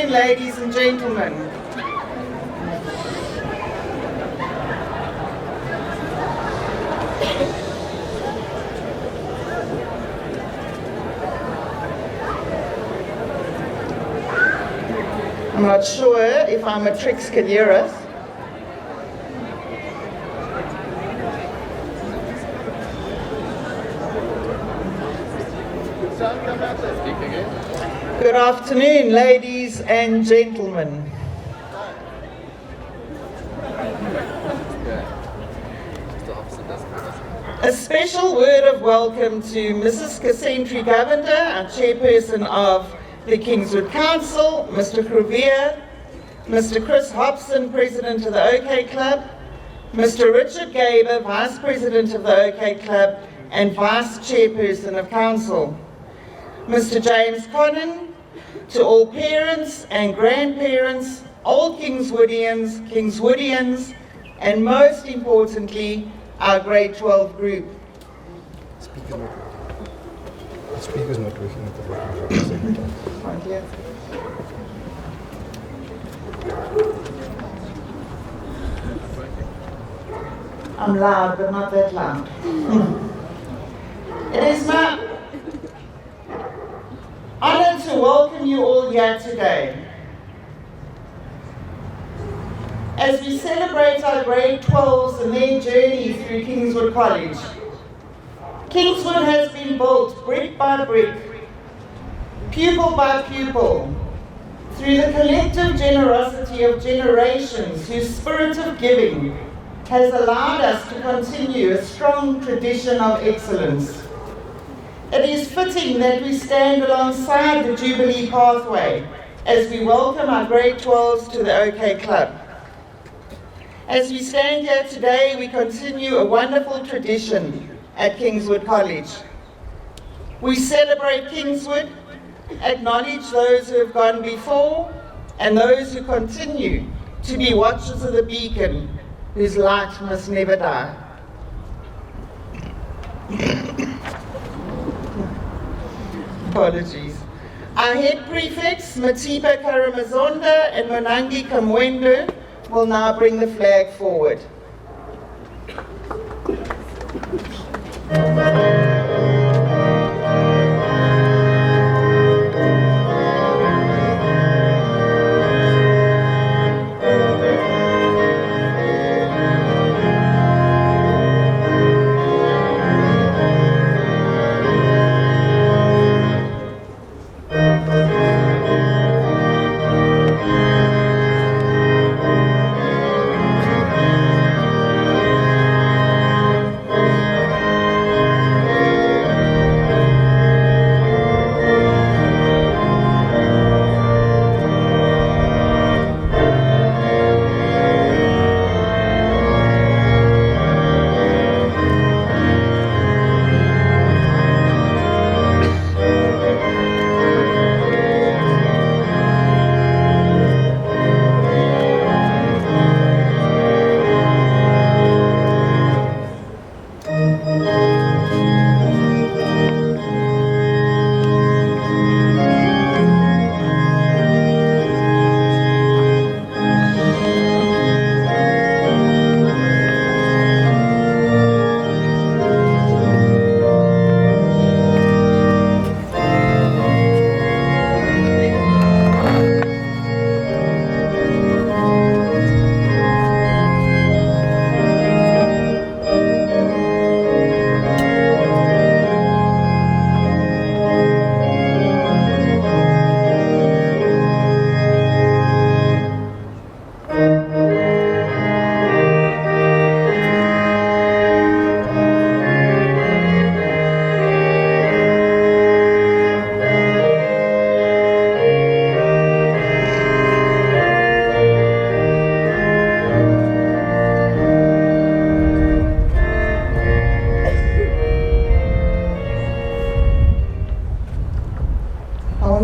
afternoon, ladies and gentlemen. I'm not sure if our Matrics can hear us. Good afternoon, ladies and gentlemen. A special word of welcome to Mrs. Cassandra Govender, our chairperson of the Kingswood Council, Mr. Kruvier, Mr. Chris Hobson, president of the OK Club, Mr. Richard Gaber, vice president of the OK Club and vice chairperson of council, Mr. James Connan, to all parents and grandparents, Old Kingswoodians, Kingswoodians, and most importantly, our grade 12 group. Speaker's not working at the bottom. I'm loud, but not that loud. It is my honor to welcome you all here today. As we celebrate our grade 12s and their journey through Kingswood College, Kingswood has been built brick by brick, pupil by pupil, through the collective generosity of generations whose spirit of giving has allowed us to continue a strong tradition of excellence. It is fitting that we stand alongside the Jubilee Pathway as we welcome our grade 12s to the OK Club. As we stand here today, we continue a wonderful tradition at Kingswood College. We celebrate Kingswood, acknowledge those who have gone before, and those who continue to be watchers of the beacon, whose light must never die. Apologies. Our head prefects, Matipa Karamazonda and Monangi Kamwendo, will now bring the flag forward.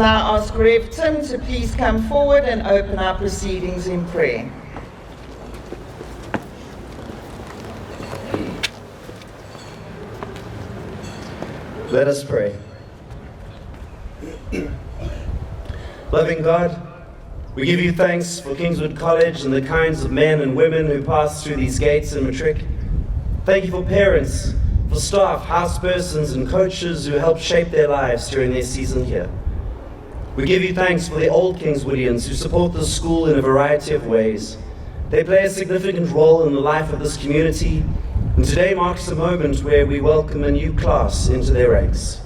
Now ask Rev Tim to please come forward and open our proceedings in prayer. Let us pray. Loving God, We give you thanks for Kingswood College and the kinds of men and women who pass through these gates in Matric. Thank you for parents, for staff, housepersons and coaches who helped shape their lives during their season here. We give you thanks for the Old Kingswoodians who support this school in a variety of ways. They play a significant role in the life of this community, and today marks a moment where we welcome a new class into their ranks.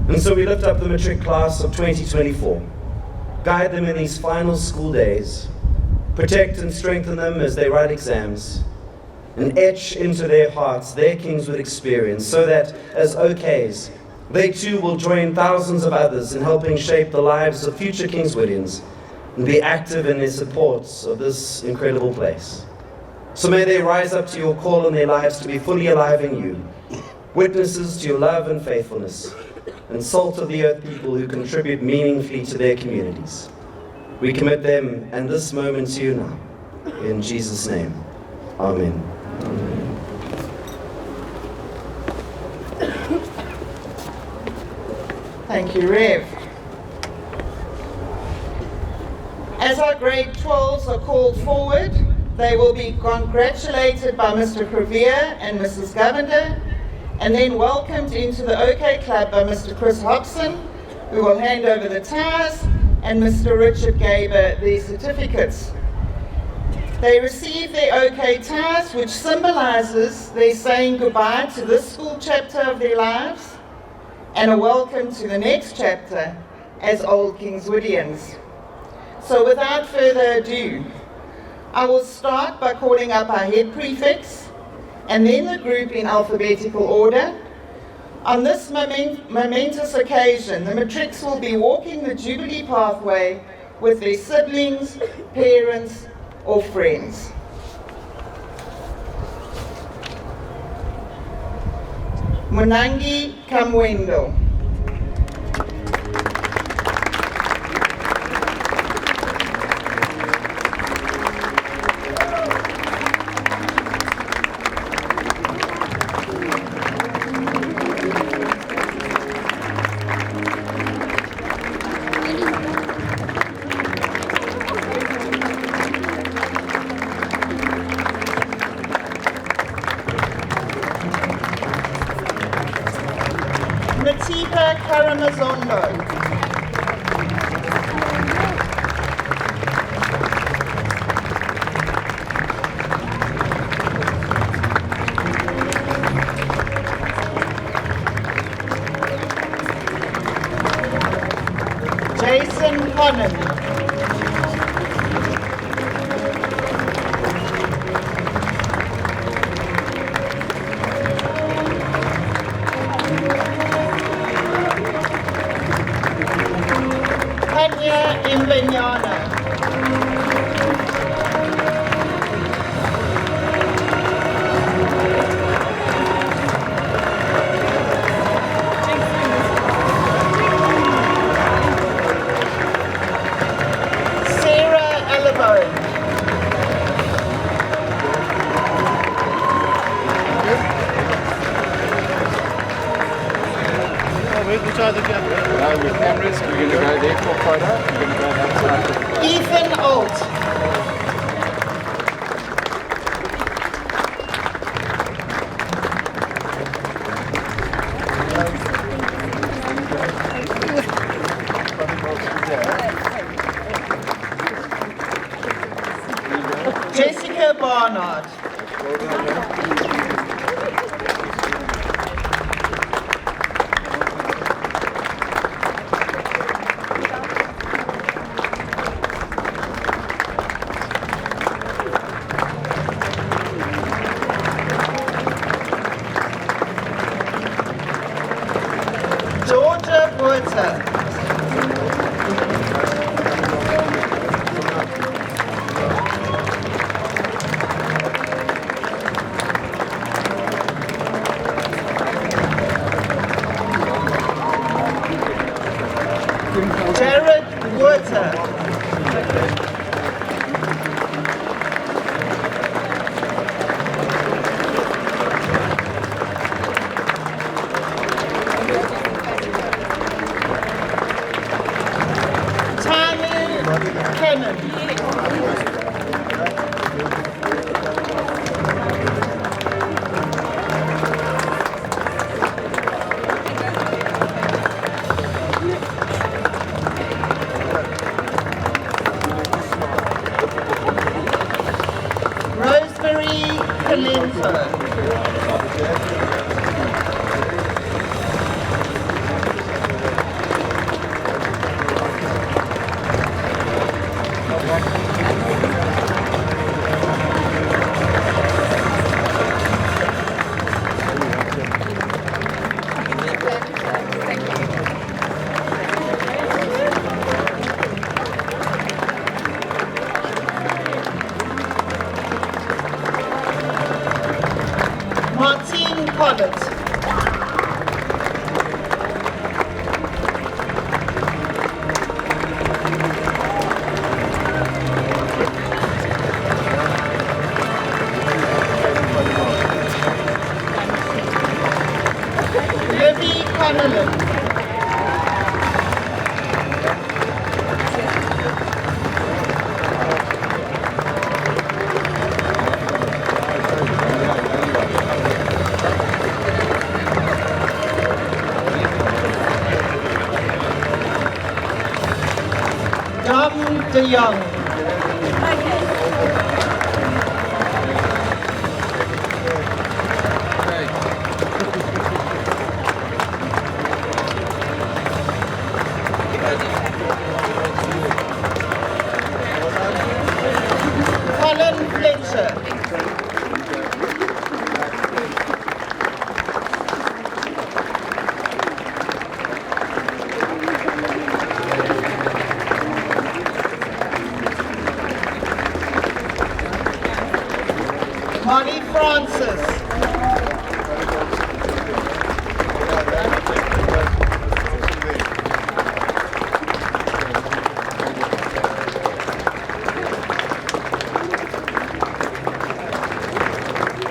And so we lift up the Matric class of 2024. Guide them in these final school days. Protect and strengthen them as they write exams. And etch into their hearts their Kingswood experience so that, as OKs, they too will join thousands of others in helping shape the lives of future Kingswoodians and be active in their supports of this incredible place. So may they rise up to your call in their lives to be fully alive in you, witnesses to your love and faithfulness, and salt of the earth people who contribute meaningfully to their communities. We commit them and this moment to you now. In Jesus' name, Amen. Thank you, Rev. As our grade 12s are called forward, they will be congratulated by Mr. Crevier and Mrs. Govender, and then welcomed into the OK Club by Mr. Chris Hobson, who will hand over the ties, and Mr. Richard Gaber the certificates. They receive their OK ties, which symbolises their saying goodbye to this school chapter of their lives, and a welcome to the next chapter as Old Kingswoodians. So without further ado, I will start by calling up our head prefects, and then the group in alphabetical order. On this momentous occasion, the Matrics will be walking the Jubilee Pathway with their siblings, parents, or friends. Munangi Kamwendo. Natipa Karamazondo. Jason Connan. With cameras, we're going to go there for a photo. We're going to go outside for a photo. Ethan Alt. Jessica Barnard. Georgia Buerta. Cannon. Rosemary Calento. Martine Collett. Libby Connellan. Dom de Jong. Colin Fletcher. Molly Francis.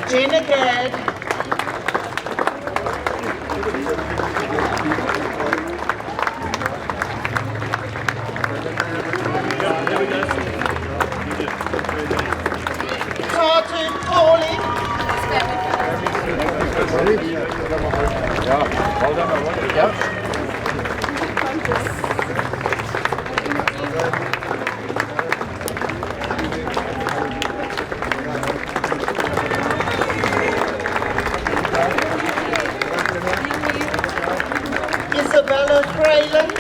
Jenna Gadd. Tatu Pauling. Ja, well done. Ja. Isabella Freyland.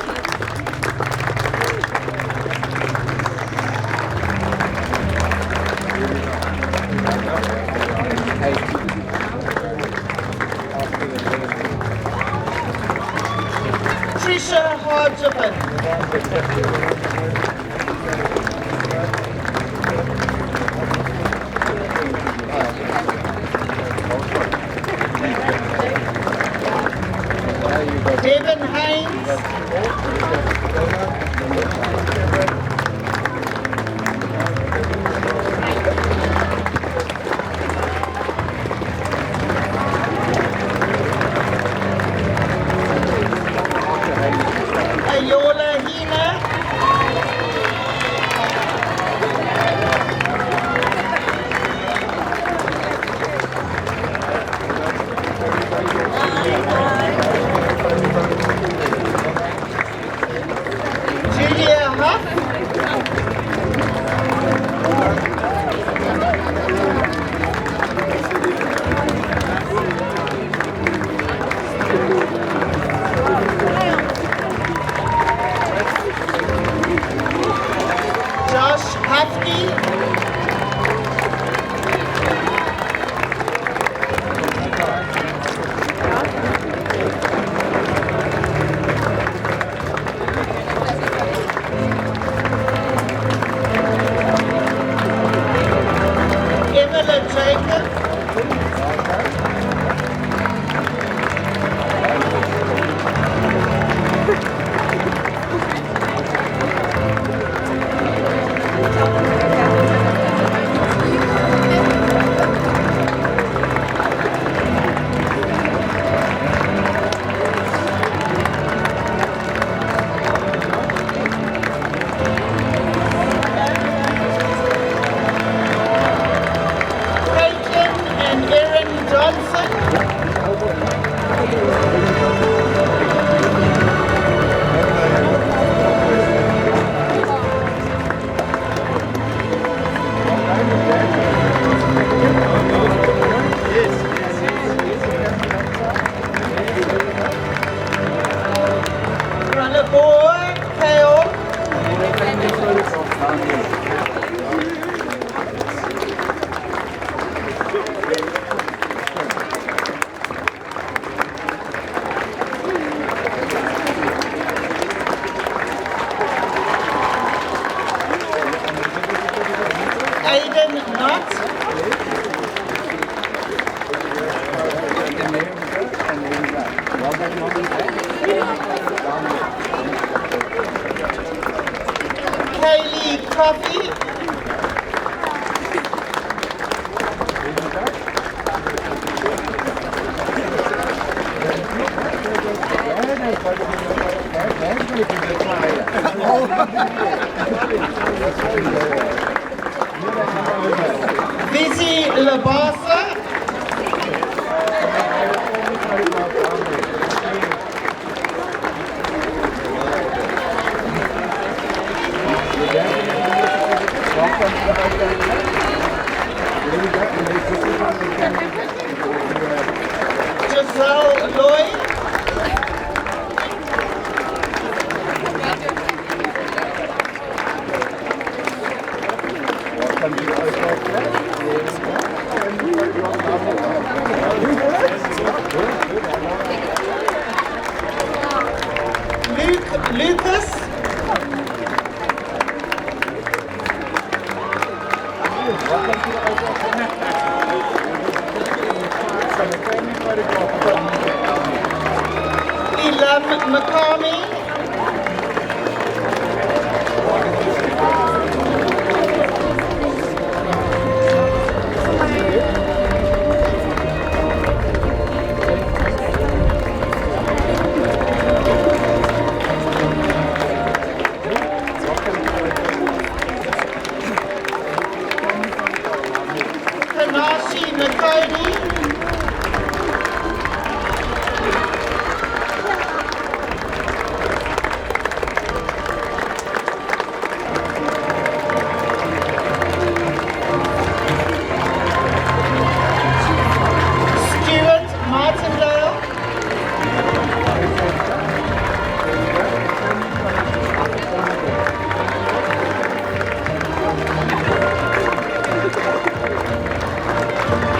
Trisha Hodgman. Devin Haynes. Ayola Hina. Julia Huff. Josh Hafke. Evelyn Jacob. not. Kaylee Coffee. Visi Labasa. Giselle Lloyd. Lucas. Elam McCarmy. Kanashi Nakoni. Stuart Martindale.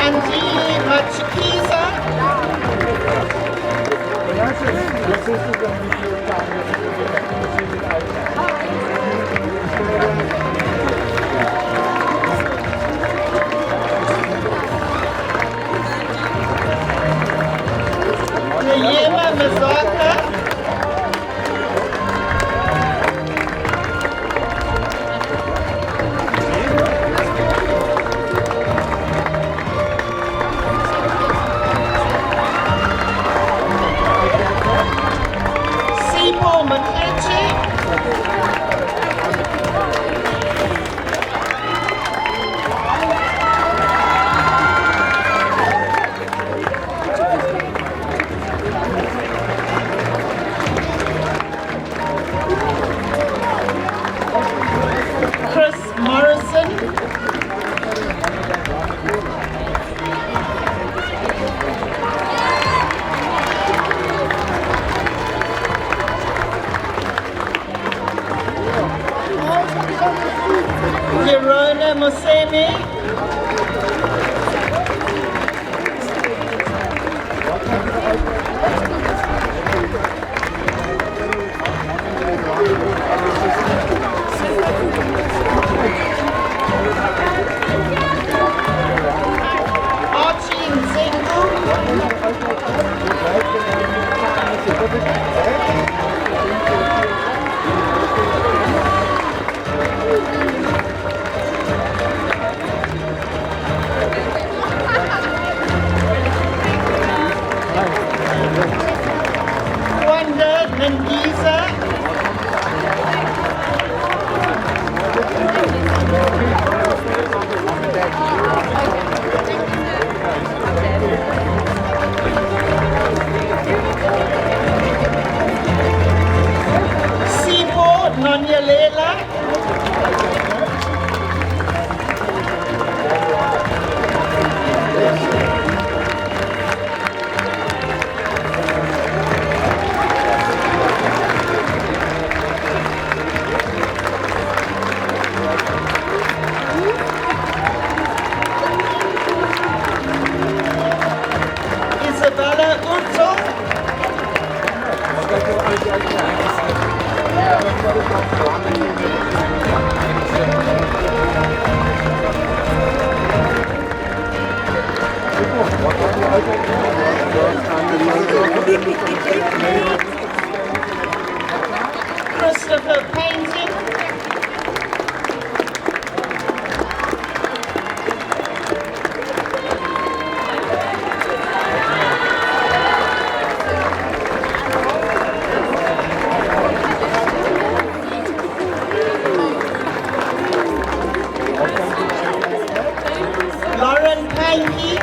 Anjali Machikiza. Nayema Mazaka. Sipo Makachi. Chris Morrison. Yerona Mosemi. Archie Nzengu. Christopher Painting. Lauren Pankey.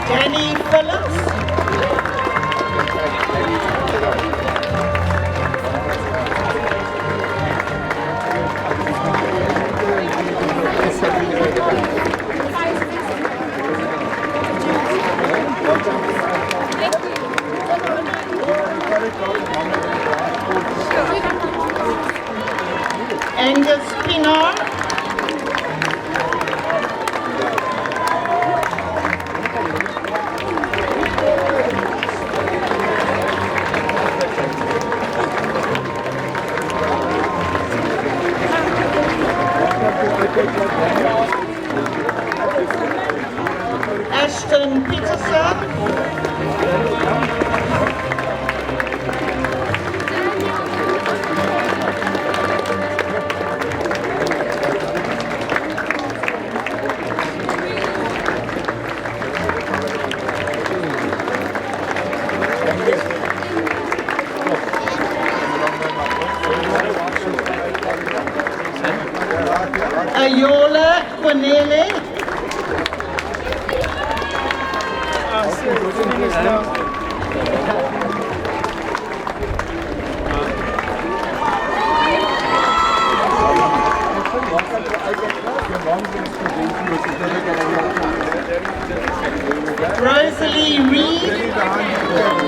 Danny Phillips. Angus Pinar. Ashton Peterson. Ayola Quinele. Rosalie Reed.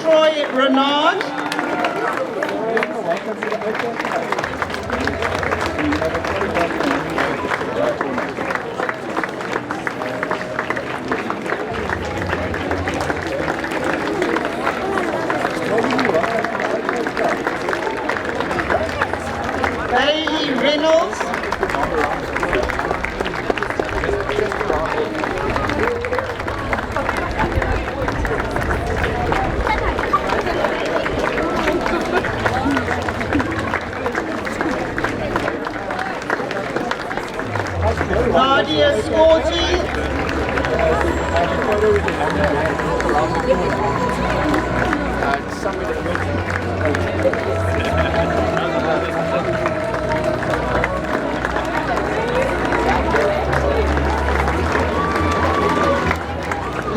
Troy Renard. Bailey Reynolds. Nadia Scorgi.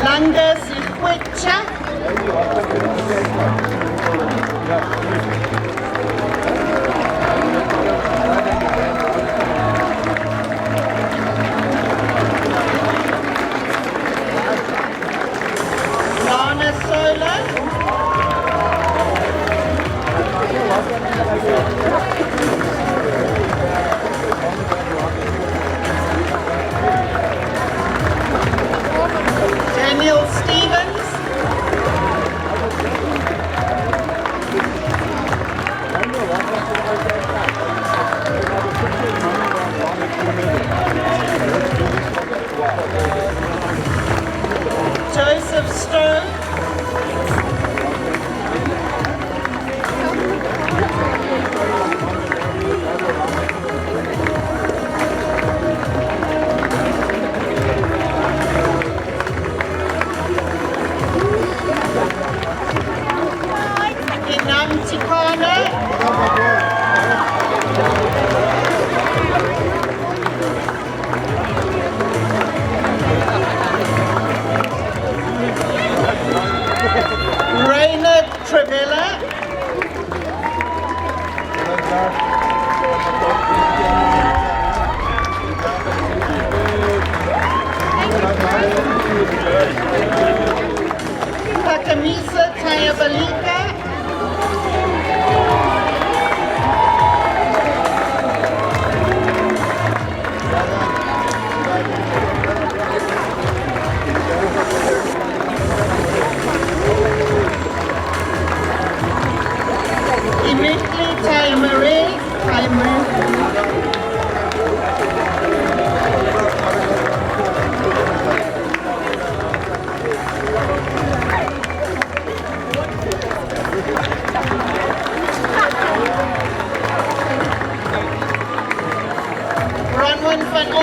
Langa Sikwecha. Lana Sola.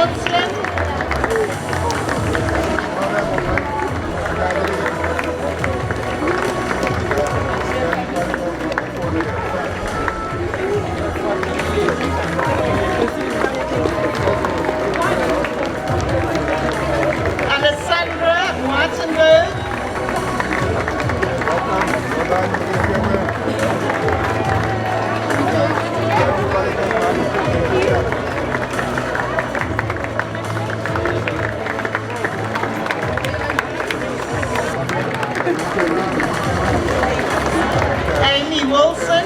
Hobson. Alessandra Martinberg. Amy Wilson.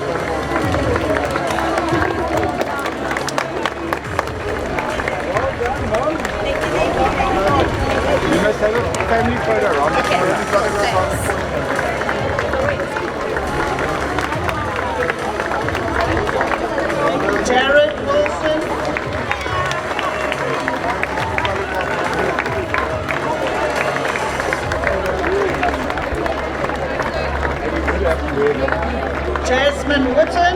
You must have a family photo, Jared Wilson. Jasmine Witten.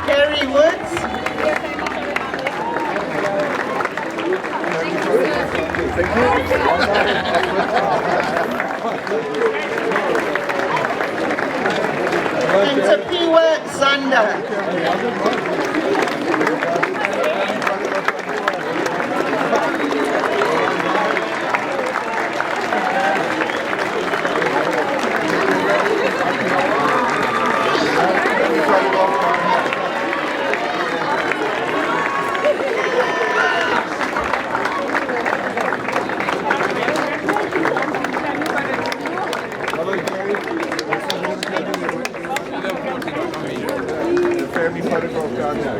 Carrie Woods. And Tapiwa Zanda. family photograph down there.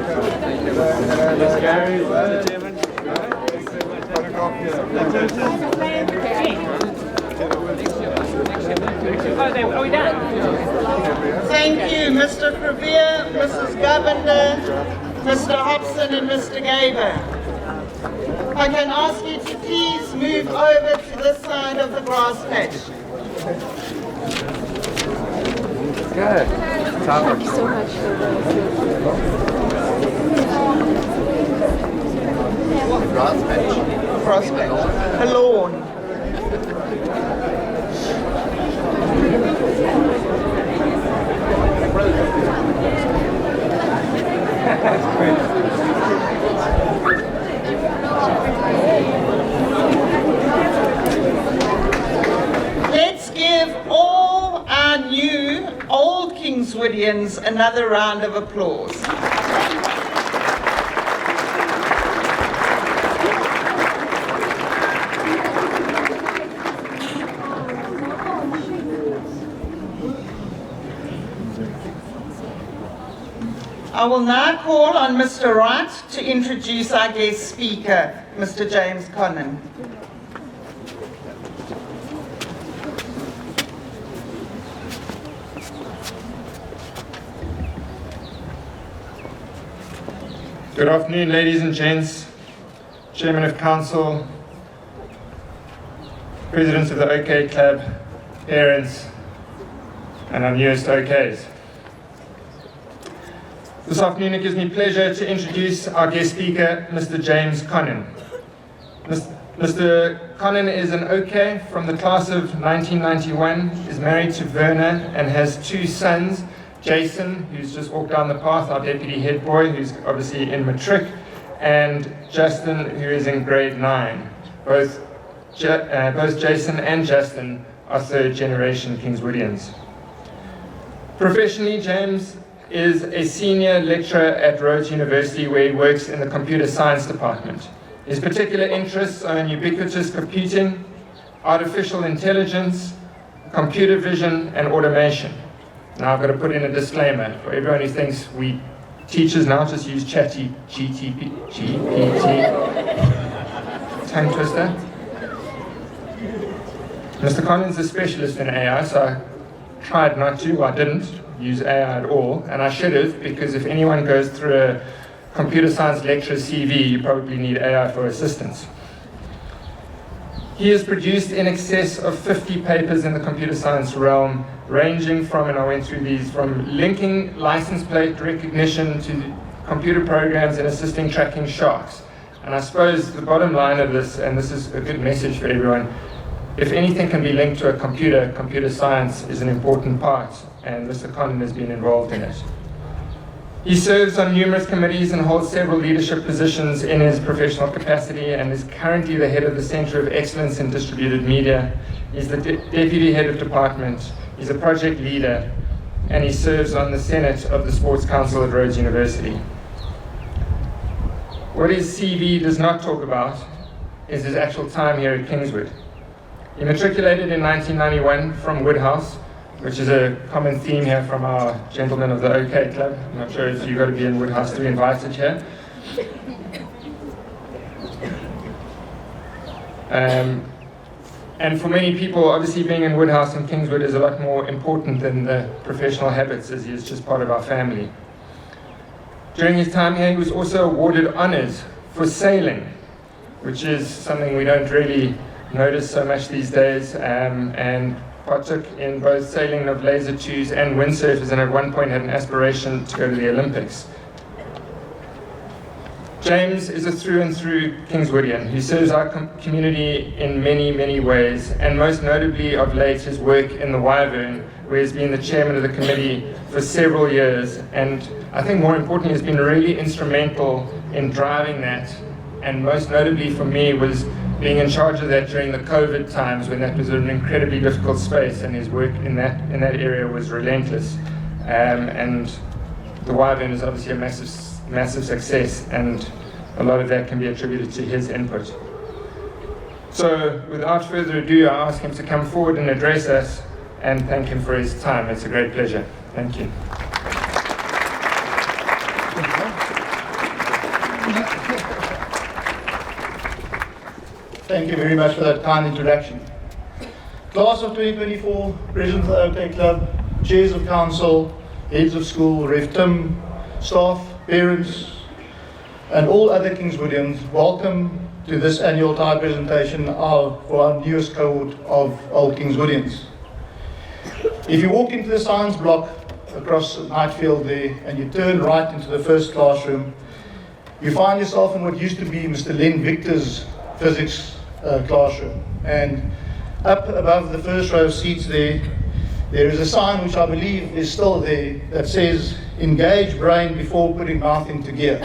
Are we done? Thank you, Mr. Prevere, Mrs. Govender, Mr. Hobson, and Mr. Gaber. I can ask you to please move over to this side of the grass patch. Good. Thank you so much for Grass patch. A lawn. Let's give all our new Old Kingswoodians another round of applause. I will now call on Mr. Wright to introduce our guest speaker, Mr. James Connan. Good afternoon, ladies and gents, Chairman of Council, Presidents of the OK Club, parents, and our newest OKs. This afternoon it gives me pleasure to introduce our guest speaker, Mr. James Connan. Mr. Connan is an OK from the class of 1991, is married to Verna and has two sons, Jason, who's just walked down the path, our deputy head boy, who's obviously in Matric, and Justin, who is in grade 9. Both Jason and Justin are third generation Kingswoodians. Professionally, James is a senior lecturer at Rhodes University, where he works in the computer science department. His particular interests are in ubiquitous computing, artificial intelligence, computer vision, and automation. Now I've got to put in a disclaimer for everyone who thinks we teachers now just use GPT. Tongue twister. Mr. Collins is a specialist in AI, so I tried not to, I didn't use AI at all, and I should have, because if anyone goes through computer science lecturer CV, you probably need AI for assistance. He has produced in excess of 50 papers in the computer science realm, ranging from, and I went through these, from linking license plate recognition to computer programs and assisting tracking sharks. And I suppose the bottom line of this, and this is a good message for everyone, if anything can be linked to a computer, computer science is an important part, and Mr. Connan has been involved in it. He serves on numerous committees and holds several leadership positions in his professional capacity, and is currently the head of the Centre of Excellence in Distributed Media. He's the deputy head of department. He's a project leader, and he serves on the Senate of the Sports Council at Rhodes University. What his CV does not talk about is his actual time here at Kingswood. He matriculated in 1991 from Woodhouse, which is a common theme here from our gentlemen of the OK Club. I'm not sure if you've got to be in Woodhouse to be invited here. And for many people, obviously being in Woodhouse and Kingswood is a lot more important than the professional habits, as he is just part of our family. During his time here, he was also awarded honours for sailing, which is something we don't really notice so much these days, and partook in both sailing of laser 2s and windsurfers, and at one point had an aspiration to go to the Olympics. James is a through and through Kingswoodian who serves our community in many, many ways, and most notably of late his work in the Wyvern, where he's been the chairman of the committee for several years, and I think more importantly has been really instrumental in driving that, and most notably for me was being in charge of that during the COVID times when that was an incredibly difficult space, and his work in that area was relentless. And the Wyvern is obviously a massive success, and a lot of that can be attributed to his input. So without further ado, I ask him to come forward and address us, and thank him for his time. It's a great pleasure. Thank you. Thank you very much for that kind introduction. Class of 2024, President of the OK Club, Chairs of Council, Heads of School, Rev Tim, staff, parents, and all other Kingswoodians, welcome to this annual tie presentation for our newest cohort of Old Kingswoodians. If you walk into the science block across Nightfield there, and you turn right into the first classroom, you find yourself in what used to be Mr. Len Victor's physics classroom, and up above the first row of seats there is a sign which I believe is still there that says engage brain before putting mouth into gear.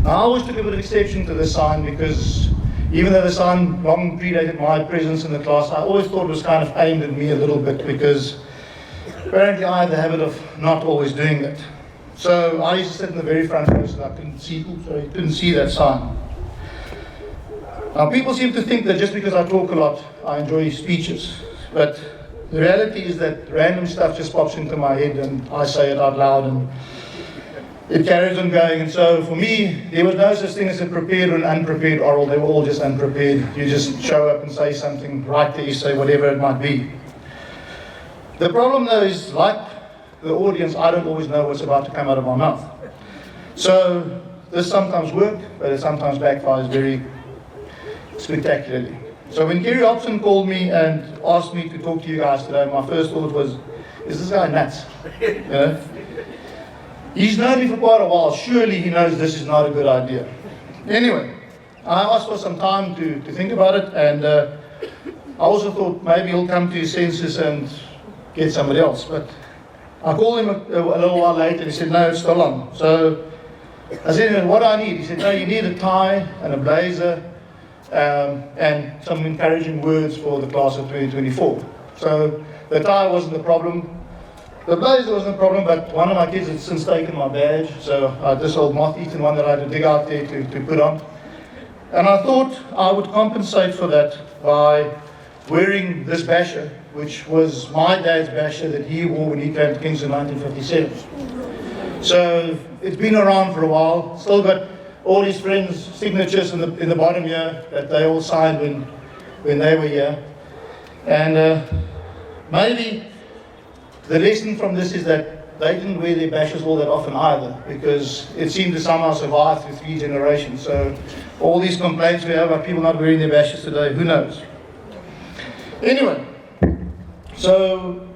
Now I always took a bit of exception to this sign, because even though the sign long predated my presence in the class, I always thought it was kind of aimed at me a little bit, because apparently I had the habit of not always doing that. So I used to sit in the very front row so I couldn't see that sign. Now people seem to think that just because I talk a lot, I enjoy speeches, but the reality is that random stuff just pops into my head and I say it out loud and it carries on going. And so for me, there was no such thing as a prepared and unprepared oral. They were all just unprepared. You just show up and say something, write the essay, whatever it might be. The problem though is, like the audience, I don't always know what's about to come out of my mouth. So this sometimes works, but it sometimes backfires very spectacularly. So when Kerry Hobson called me and asked me to talk to you guys today, my first thought was, is this guy nuts? You know? He's known me for quite a while. Surely he knows this is not a good idea. Anyway, I asked for some time to think about it, and I also thought maybe he'll come to his senses and get somebody else. But I called him a little while later and he said, no, it's still on. So I said, what do I need? He said, no, you need a tie and a blazer, and some encouraging words for the class of 2024. So the tie wasn't the problem. The blazer wasn't a problem, but one of my kids had since taken my badge, so I had this old moth-eaten one that I had to dig out there to put on. And I thought I would compensate for that by wearing this basher, which was my dad's basher that he wore when he came to Kingston in 1957. So it's been around for a while, still got all his friends' signatures in the bottom here that they all signed when they were here. And maybe the lesson from this is that they didn't wear their bashes all that often either, because it seemed to somehow survive through 3 generations. So all these complaints we have about people not wearing their bashes today, who knows? Anyway, so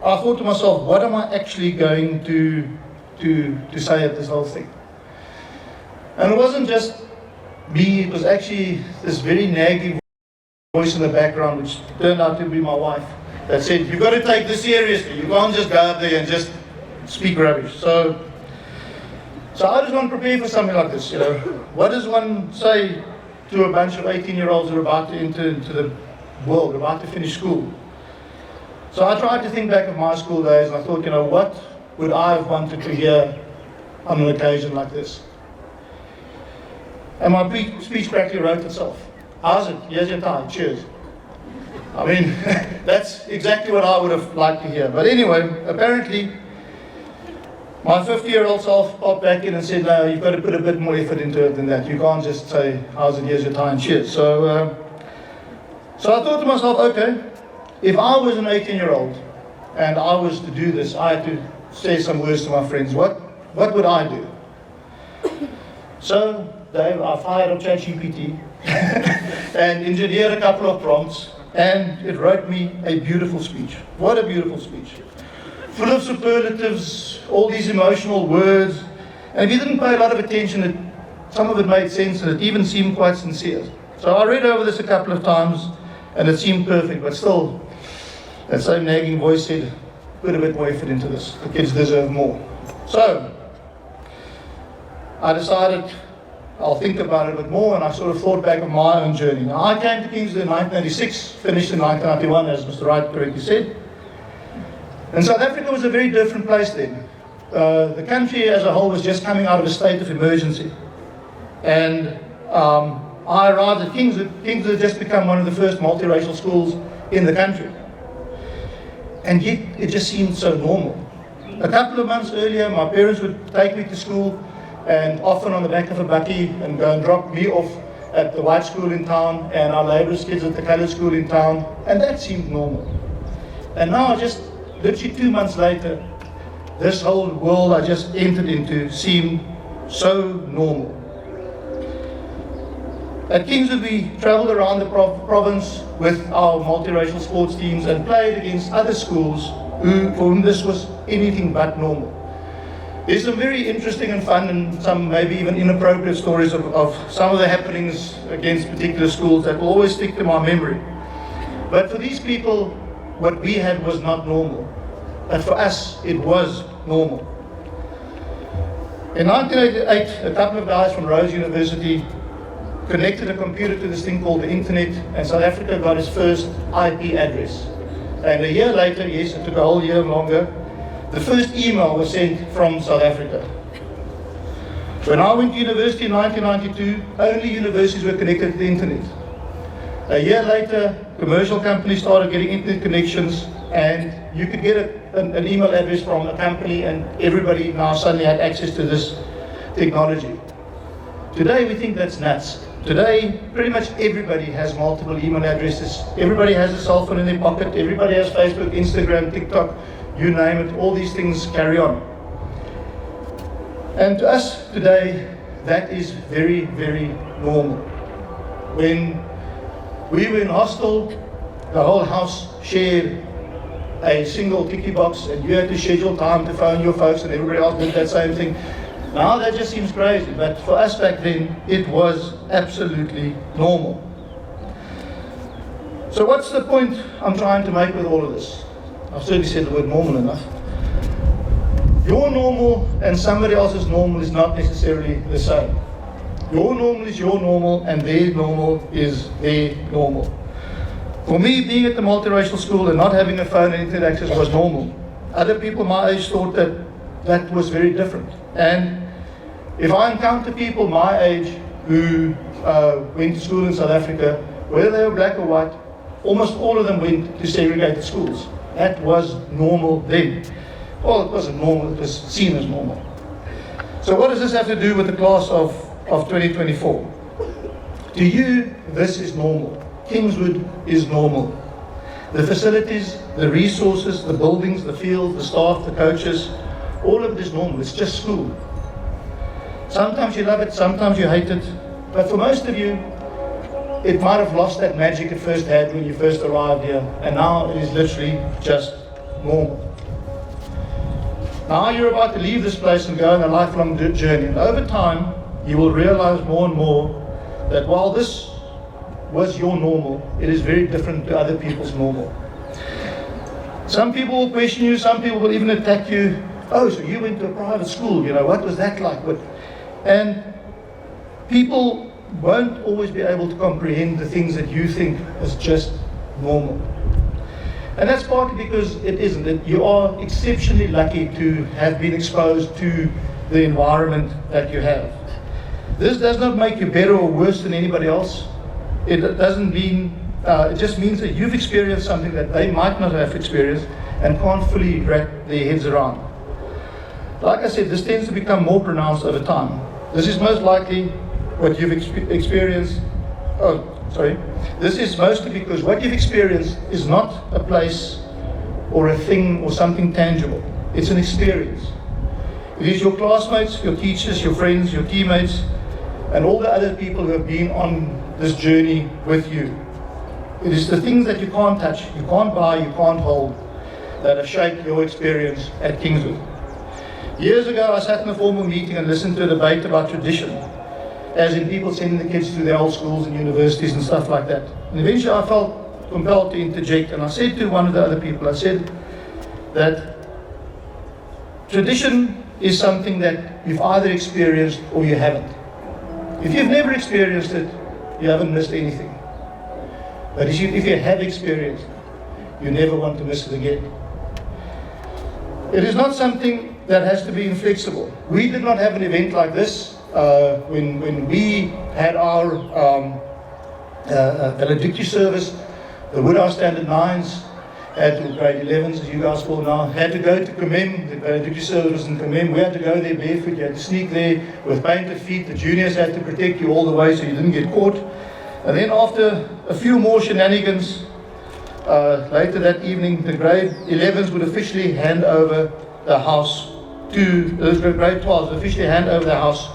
I thought to myself, what am I actually going to say at this whole thing? And it wasn't just me, it was actually this very nagging voice in the background, which turned out to be my wife, that said, you've got to take this seriously. You can't just go up there and just speak rubbish. So I just want to prepare for something like this. What does one say to a bunch of 18-year-olds who are about to enter into the world, about to finish school? So I tried to think back of my school days, and I thought, what would I have wanted to hear on an occasion like this? And my speech practically wrote itself. How's it? Here's your tie. Cheers. I mean, that's exactly what I would have liked to hear. But anyway, apparently, my 50-year-old self popped back in and said, no, you've got to put a bit more effort into it than that. You can't just say, how's it? Here's your tie and cheers. So I thought to myself, okay, if I was an 18-year-old and I was to do this, I had to say some words to my friends. What would I do? So I fired up ChatGPT and engineered a couple of prompts, and it wrote me a beautiful speech. What a beautiful speech. Full of superlatives, all these emotional words, and if you didn't pay a lot of attention, some of it made sense, and it even seemed quite sincere. So I read over this a couple of times, and it seemed perfect, but still, that same nagging voice said, put a bit more effort into this. The kids deserve more. So I decided I'll think about it a bit more, and I sort of thought back of my own journey. Now, I came to Kingswood in 1986, finished in 1991, as Mr. Wright correctly said. And South Africa was a very different place then. The country as a whole was just coming out of a state of emergency. And I arrived at Kingswood. Kingswood had just become one of the first multiracial schools in the country. And yet, it just seemed so normal. A couple of months earlier, my parents would take me to school, and often on the back of a bakkie, and go and drop me off at the white school in town, and our labourers' kids at the coloured school in town, and that seemed normal. And now, just literally 2 months later, this whole world I just entered into seemed so normal. At Kingswood, we travelled around the province with our multiracial sports teams and played against other schools for whom this was anything but normal. There's some very interesting and fun and some maybe even inappropriate stories of some of the happenings against particular schools that will always stick to my memory. But for these people, what we had was not normal. But for us, it was normal. In 1988, a couple of guys from Rhodes University connected a computer to this thing called the internet, and South Africa got its first IP address. And a year later, yes, it took a whole year longer, the first email was sent from South Africa. When I went to university in 1992, only universities were connected to the internet. A year later, commercial companies started getting internet connections, and you could get an email address from a company, and everybody now suddenly had access to this technology. Today, we think that's nuts. Today, pretty much everybody has multiple email addresses. Everybody has a cell phone in their pocket. Everybody has Facebook, Instagram, TikTok, you name it. All these things carry on. And to us today, that is very, very normal. When we were in hostel, the whole house shared a single ticky box, and you had to schedule time to phone your folks, and everybody else did that same thing. Now that just seems crazy, but for us back then, it was absolutely normal. So what's the point I'm trying to make with all of this? I've certainly said the word normal enough. Your normal and somebody else's normal is not necessarily the same. Your normal is your normal, and their normal is their normal. For me, being at the multiracial school and not having a phone and internet access was normal. Other people my age thought that was very different. And if I encounter people my age who went to school in South Africa, whether they were black or white, almost all of them went to segregated schools. That was normal then. Well, it wasn't normal, it was seen as normal. So what does this have to do with the class of 2024? To you, this is normal. Kingswood is normal. The facilities, the resources, the buildings, the fields, the staff, the coaches, all of it is normal. It's just school. Sometimes you love it, sometimes you hate it. But for most of you, it might have lost that magic it first had when you first arrived here. And now it is literally just normal. Now you're about to leave this place and go on a lifelong journey. And over time, you will realize more and more that while this was your normal, it is very different to other people's normal. Some people will question you, some people will even attack you. Oh, so you went to a private school, you know, what was that like? And people won't always be able to comprehend the things that you think is just normal. And that's partly because it isn't. You are exceptionally lucky to have been exposed to the environment that you have. This does not make you better or worse than anybody else. It doesn't mean, it just means that you've experienced something that they might not have experienced and can't fully wrap their heads around. Like I said, this tends to become more pronounced over time. This is most likely what you've experienced. This is mostly because what you've experienced is not a place or a thing or something tangible. It's an experience. It is your classmates, your teachers, your friends, your teammates, and all the other people who have been on this journey with you. It is the things that you can't touch, you can't buy, you can't hold, that have shaped your experience at Kingswood. Years ago, I sat in a formal meeting and listened to a debate about tradition, as in people sending the kids to their old schools and universities and stuff like that. And eventually I felt compelled to interject, and I said to one of the other people, I said that tradition is something that you've either experienced or you haven't. If you've never experienced it, you haven't missed anything. But if you have experienced it, you never want to miss it again. It is not something that has to be inflexible. We did not have an event like this when we had our valedictory service. The Woodhouse Standard 9s had to, grade 11s as you guys call now, had to go to Commem. The valedictory service was in Commem. We had to go there barefoot. You had to sneak there with painted feet. The juniors had to protect you all the way so you didn't get caught. And then after a few more shenanigans, later that evening, the grade 11s would officially hand over the house to, those grade 12s would officially hand over the house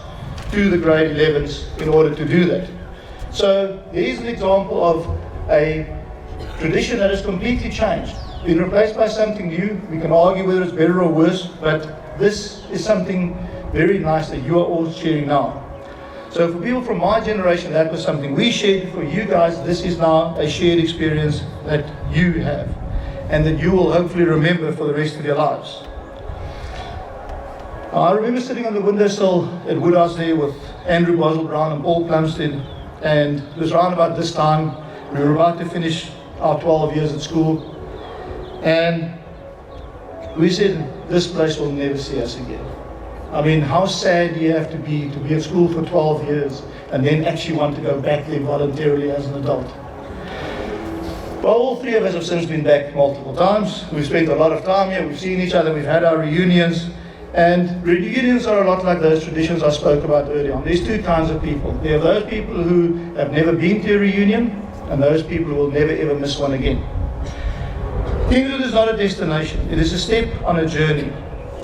to the grade 11s in order to do that. So there is an example of a tradition that has completely changed, been replaced by something new. We can argue whether it's better or worse, but this is something very nice that you are all sharing now. So for people from my generation, that was something we shared. For you guys, this is now a shared experience that you have and that you will hopefully remember for the rest of your lives. I remember sitting on the windowsill at Woodhouse there with Andrew Boswell Brown and Paul Plumstead, and it was around about this time. We were about to finish our 12 years at school, and we said, this place will never see us again. I mean, how sad do you have to be at school for 12 years and then actually want to go back there voluntarily as an adult? Well, all three of us have since been back multiple times. We've spent a lot of time here, we've seen each other, we've had our reunions, and reunions are a lot like those traditions I spoke about earlier on. There's two kinds of people. There are those people who have never been to a reunion, and those people who will never ever miss one again. Kingswood is not a destination, it is a step on a journey.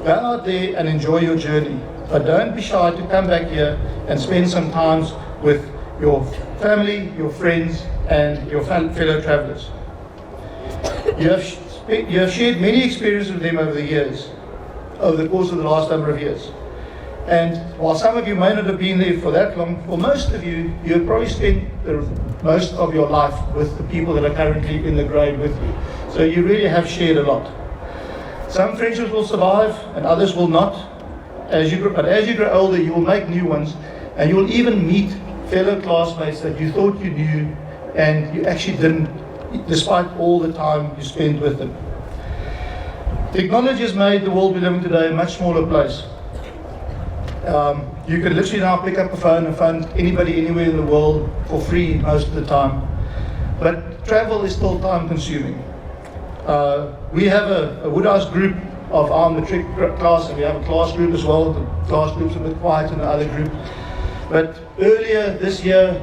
Go out there and enjoy your journey, but don't be shy to come back here and spend some time with your family, your friends, and your fellow travelers. You have shared many experiences with them over the years, over the course of the last number of years. And while some of you may not have been there for that long, for most of you, you have probably spent the most of your life with the people that are currently in the grade with you. So you really have shared a lot. Some friendships will survive and others will not. But as you grow older, you will make new ones, and you will even meet fellow classmates that you thought you knew and you actually didn't, despite all the time you spent with them. Technology has made the world we live in today a much smaller place. You can literally now pick up a phone and phone anybody anywhere in the world for free most of the time. But travel is still time consuming. We have a Woodhouse group of our Matric class, and we have a class group as well. The class group's a bit quiet in the other group. But earlier this year,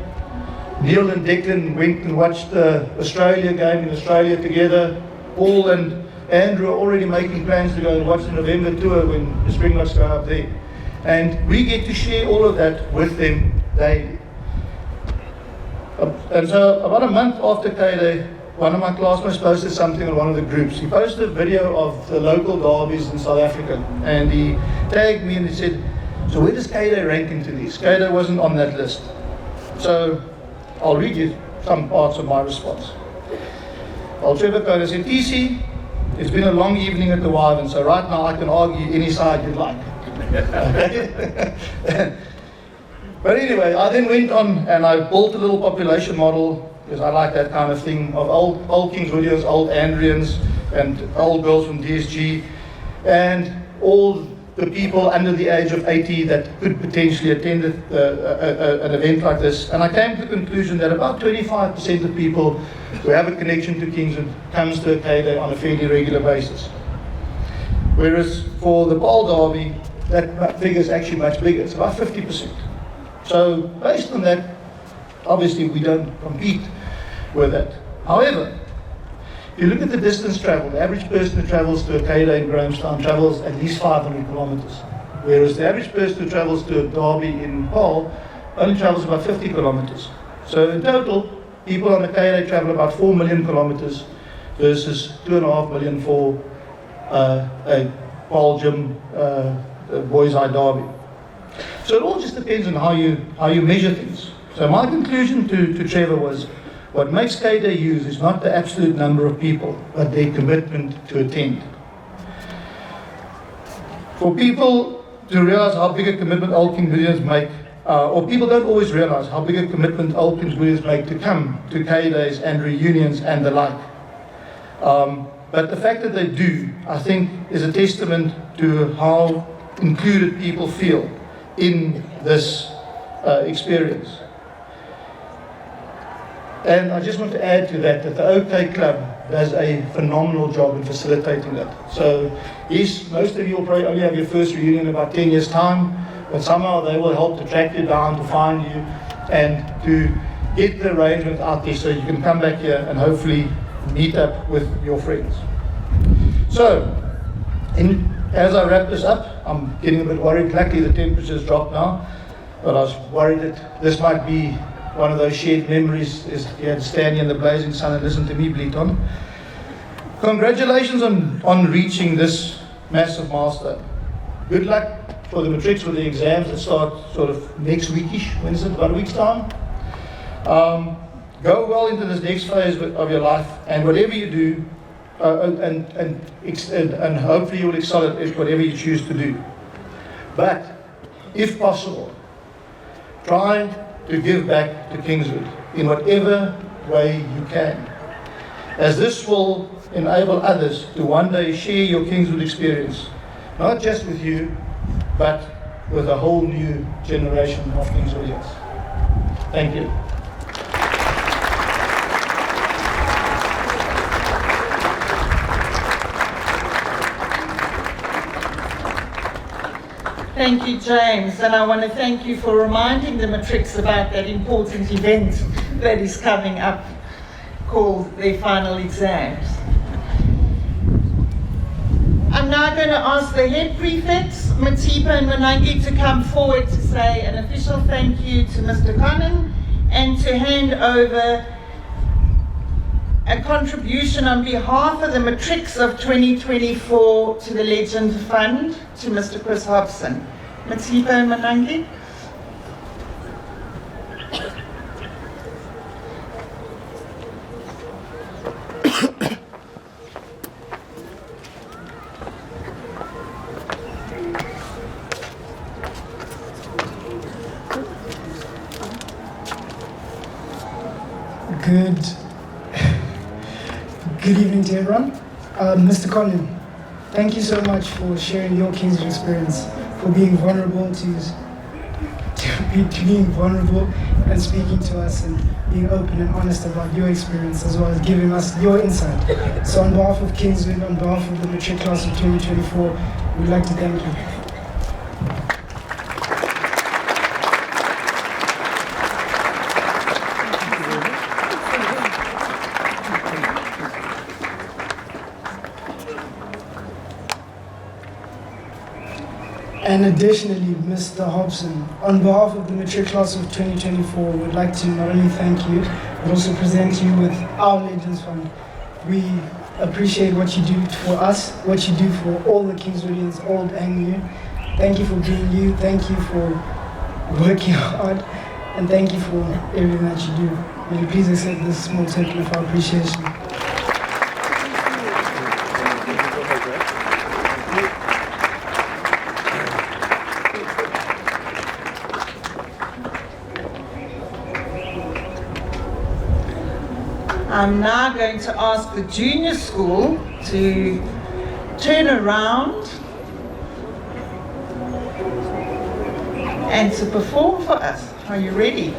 Neil and Declan went and watched the Australia game in Australia together. Paul and Andrew are already making plans to go and watch the November tour when the Springboks go up there. And we get to share all of that with them daily. And so about a month after K-Day, one of my classmates posted something on one of the groups. He posted a video of the local derbies in South Africa, and he tagged me and he said, so where does K-Day rank into these? K-Day wasn't on that list. So I'll read you some parts of my response. Well, Trevor Coder said, TC, it's been a long evening at the Wyvern, so right now I can argue any side you'd like. But anyway, I then went on and I built a little population model, because I like that kind of thing, of old Kingswoodians, old Andrians, and old girls from DSG, and all the people under the age of 80 that could potentially attend an event like this. And I came to the conclusion that about 25% of people who have a connection to Kingswood comes to a K-Day on a fairly regular basis. Whereas for the Bowl Derby, that figure is actually much bigger. It's about 50%. So based on that, obviously we don't compete with that. However, if you look at the distance traveled, the average person who travels to a K-Day in Grahamstown travels at least 500 kilometers. Whereas the average person who travels to a derby in Paarl only travels about 50 kilometers. So in total, people on a K-Day travel about 4 million kilometers versus 2.5 million for a Paarl Gym Boys' Eye Derby. So it all just depends on how you measure things. So my conclusion to Trevor was, what makes K-Day use is not the absolute number of people, but their commitment to attend. For people to realize how big a commitment Old Kingswoodians make, or people don't always realize how big a commitment Old Kingswoodians make to come to K-Days and reunions and the like. But the fact that they do, I think, is a testament to how included people feel in this experience. And I just want to add to that the OK Club does a phenomenal job in facilitating that. So yes, most of you will probably only have your first reunion in about 10 years' time, but somehow they will help to track you down, to find you, and to get the arrangement out there so you can come back here and hopefully meet up with your friends. So, as I wrap this up, I'm getting a bit worried. Luckily the temperature's dropped now, but I was worried that this might be one of those shared memories, is you had to stand here in the blazing sun and listen to me bleat on. Congratulations on reaching this massive milestone. Good luck for the Matrics with the exams that start sort of next weekish. When is it? About a week's time? Go well into this next phase of your life, and whatever you do, and hopefully you will excel at whatever you choose to do. But, if possible, try to give back to Kingswood in whatever way you can, as this will enable others to one day share your Kingswood experience, not just with you, but with a whole new generation of Kingswoodians. Thank you. Thank you, James, and I want to thank you for reminding the Matrics about that important event that is coming up called their final exams. I'm now going to ask the head prefects, Matipa and Manangi, to come forward to say an official thank you to Mr. Connan and to hand over a contribution on behalf of the Matrics of 2024 to the Legend Fund to Mr. Chris Hobson. Matipa and Manangi. Good evening to everyone. Mr. Connan, thank you so much for sharing your Kingswood experience, for being vulnerable to being vulnerable and speaking to us and being open and honest about your experience, as well as giving us your insight. So on behalf of Kingswood, on behalf of the Matric class of 2024, we'd like to thank you. And additionally, Mr. Hobson, on behalf of the Matric class of 2024, would like to not only thank you, but also present you with our Legends Fund. We appreciate what you do for us, what you do for all the Kingswoodians, old and new. Thank you for being you, thank you for working hard, and thank you for everything that you do. Will you please accept this small token of our appreciation? I'm now going to ask the junior school to turn around and to perform for us. Are you ready?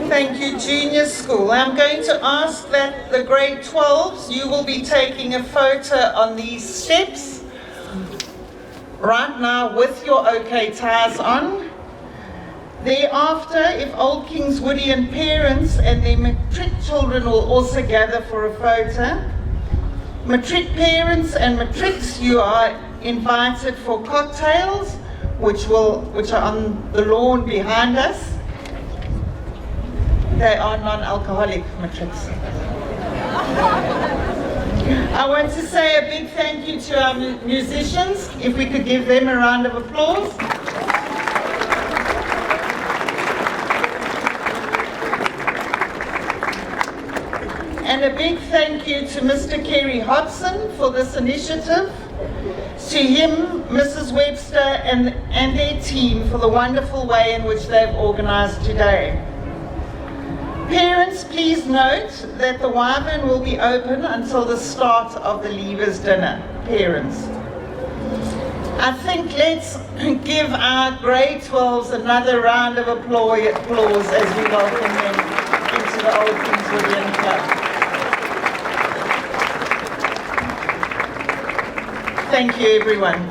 Thank you, junior school. I'm going to ask that the grade 12s, you will be taking a photo on these steps right now with your OK ties on. Thereafter, if Old Kingswoodian parents and their Matric children will also gather for a photo. Matric parents and Matrics, you are invited for cocktails, which are on the lawn behind us. They are non-alcoholic Matrics. I want to say a big thank you to our musicians, if we could give them a round of applause. And a big thank you to Mr. Kerry Hobson for this initiative, to him, Mrs. Webster, and their team for the wonderful way in which they've organised today. Parents, please note that the wyvern will be open until the start of the leavers dinner. Parents. I think let's give our grade 12s another round of applause as we welcome them into the Old Kingswoodian Club. Thank you, everyone.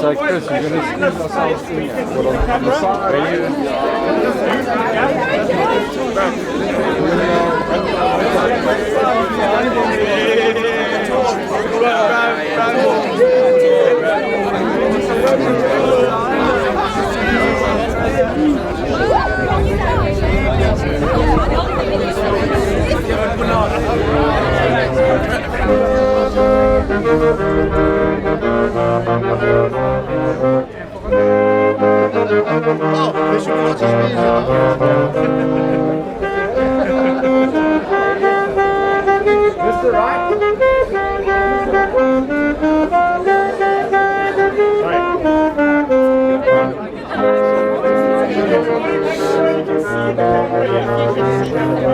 So Chris, you're going to squeeze ourselves in on the side. Are you Oh, we should watch his Mr. Right?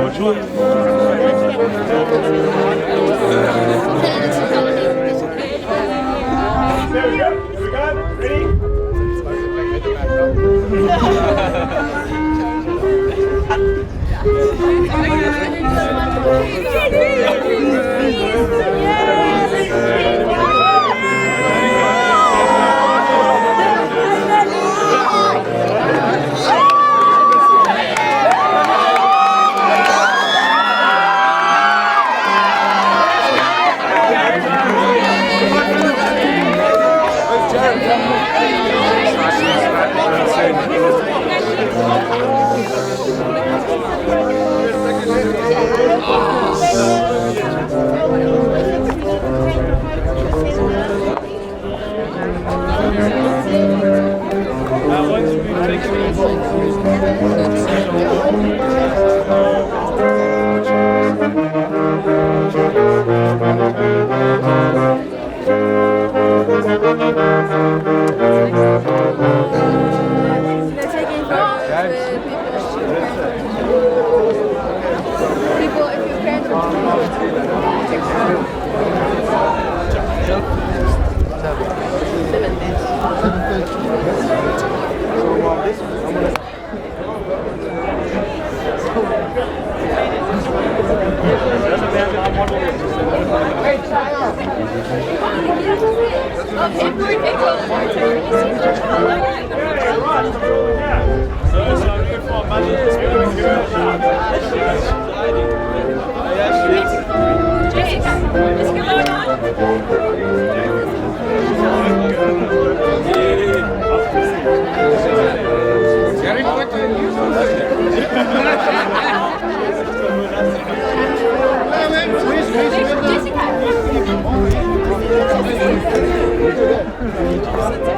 Which one? There we go. Here we go.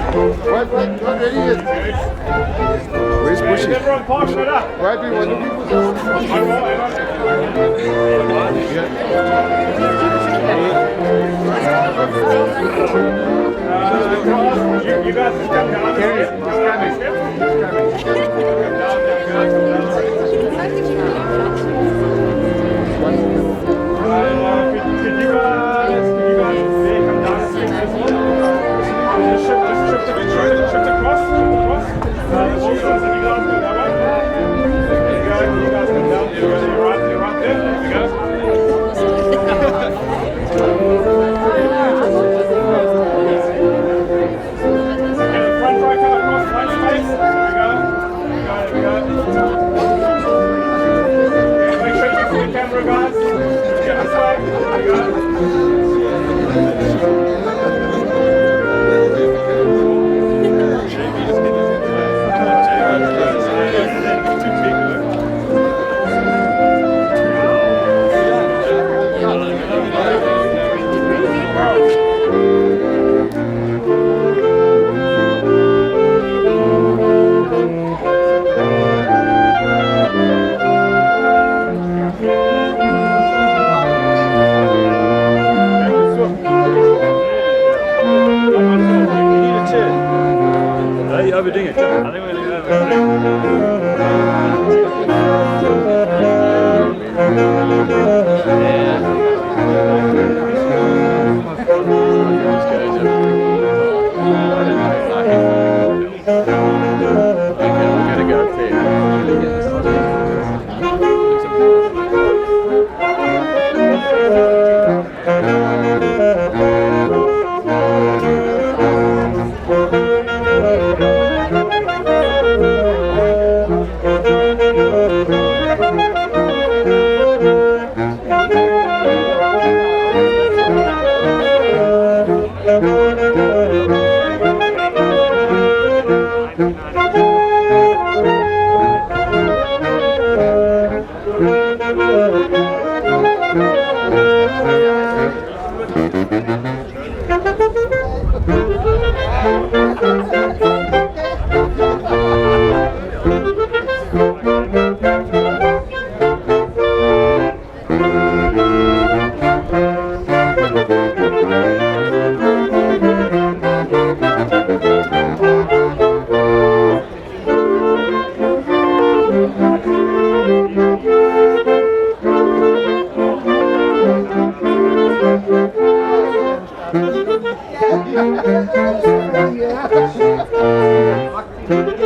Ready? Where's Bushy? Everyone parking it up. Why do you want You guys just come down. Carry it. He's Could you guys come down? Shift across. You guys go that way. You guys come down. You're right there. There we go. And the front right come across one space. There we go. Make sure you see the camera, guys. Get this way. There we go. You're overdoing it. I think we're going to go. Good